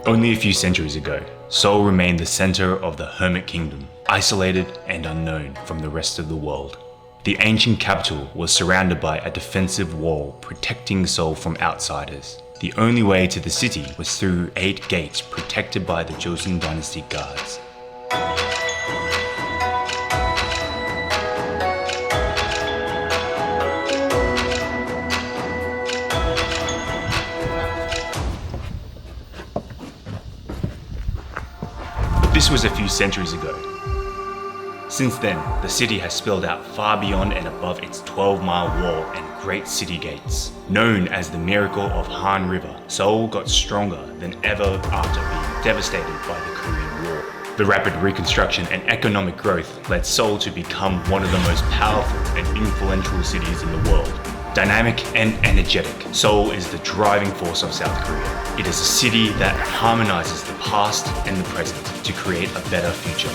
Only a few centuries ago, Seoul remained the center of the Hermit Kingdom, isolated and unknown from the rest of the world. The ancient capital was surrounded by a defensive wall protecting Seoul from outsiders. The only way to the city was through 8 gates protected by the Joseon Dynasty guards. This was a few centuries ago. Since then, the city has spilled out far beyond and above its 12-mile wall and great city gates. Known as the miracle of Han River, Seoul got stronger than ever after being devastated by the Korean War. The rapid reconstruction and economic growth led Seoul to become one of the most powerful and influential cities in the world. Dynamic and energetic, Seoul is the driving force of South Korea. It is a city that harmonizes the past and the present to create a better future.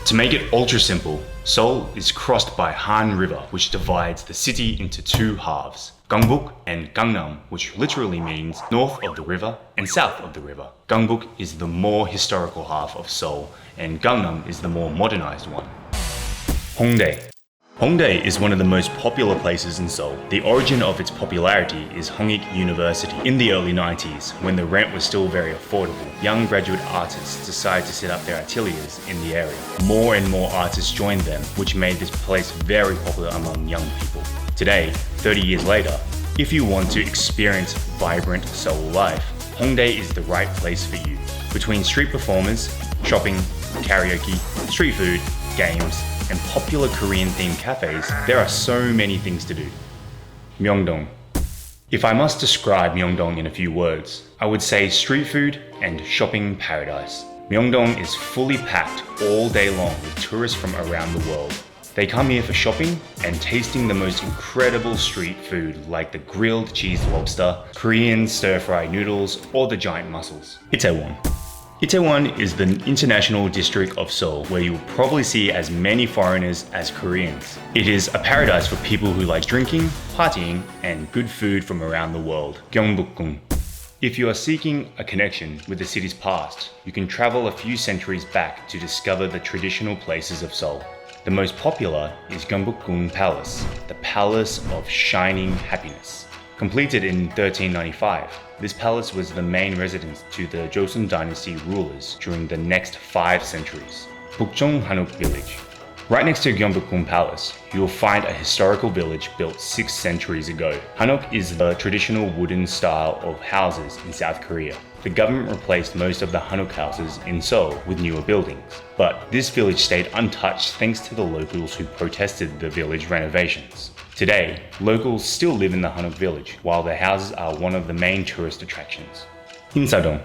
To make it ultra simple, Seoul is crossed by Han River, which divides the city into 2 halves, Heungbok and Gangnam, which literally means north of the river and south of the river. Heungbok is the more historical half of Seoul, and Gangnam is the more modernized one. Hongdae. Hongdae is one of the most popular places in Seoul. The origin of its popularity is Hongik University. In the early 90s, when the rent was still very affordable, young graduate artists decided to set up their ateliers in the area. More and more artists joined them, which made this place very popular among young people. Today, 30 years later, if you want to experience vibrant Seoul life, Hongdae is the right place for you. Between street performers, shopping, karaoke, street food, games, and popular Korean-themed cafes, there are so many things to do. Myeongdong. If I must describe Myeongdong in a few words, I would say street food and shopping paradise. Myeongdong is fully packed all day long with tourists from around the world. They come here for shopping and tasting the most incredible street food like the grilled cheese lobster, Korean stir-fried noodles, or the giant mussels. Itaewon. Itaewon is the international district of Seoul where you will probably see as many foreigners as Koreans. It is a paradise for people who like drinking, partying, and good food from around the world. Gyeongbokgung. If you are seeking a connection with the city's past, you can travel a few centuries back to discover the traditional places of Seoul. The most popular is Gyeongbokgung Palace, the Palace of Shining Happiness. Completed in 1395, this palace was the main residence to the Joseon Dynasty rulers during the next 5 centuries. Bukjeong Hanok Village. Right next to Gyeongbokgung Palace, you will find a historical village built 6 centuries ago. Hanok is the traditional wooden style of houses in South Korea. The government replaced most of the Hanok houses in Seoul with newer buildings. But this village stayed untouched thanks to the locals who protested the village renovations. Today, locals still live in the Hanok village, while their houses are one of the main tourist attractions. Insadong.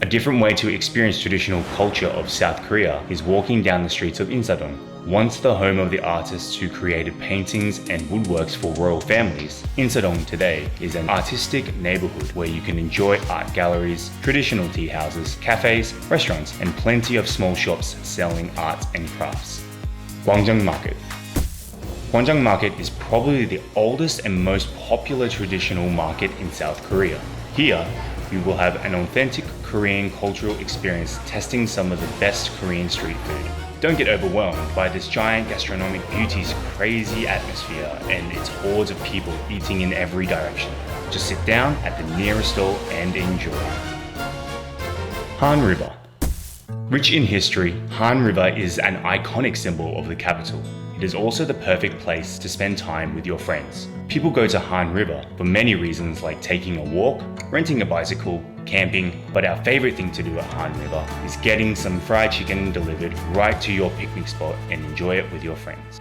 A different way to experience traditional culture of South Korea is walking down the streets of Insadong. Once the home of the artists who created paintings and woodworks for royal families, Insadong today is an artistic neighborhood where you can enjoy art galleries, traditional tea houses, cafes, restaurants, and plenty of small shops selling arts and crafts. Gwangjang Market. Gwangjang Market is probably the oldest and most popular traditional market in South Korea. Here, you will have an authentic Korean cultural experience testing some of the best Korean street food. Don't get overwhelmed by this giant gastronomic beauty's crazy atmosphere and its hordes of people eating in every direction. Just sit down at the nearest stall and enjoy. Han River. Rich in history, Han River is an iconic symbol of the capital. It is also the perfect place to spend time with your friends. People go to Han River for many reasons like taking a walk, renting a bicycle, camping, but our favorite thing to do at Han River is getting some fried chicken delivered right to your picnic spot and enjoy it with your friends.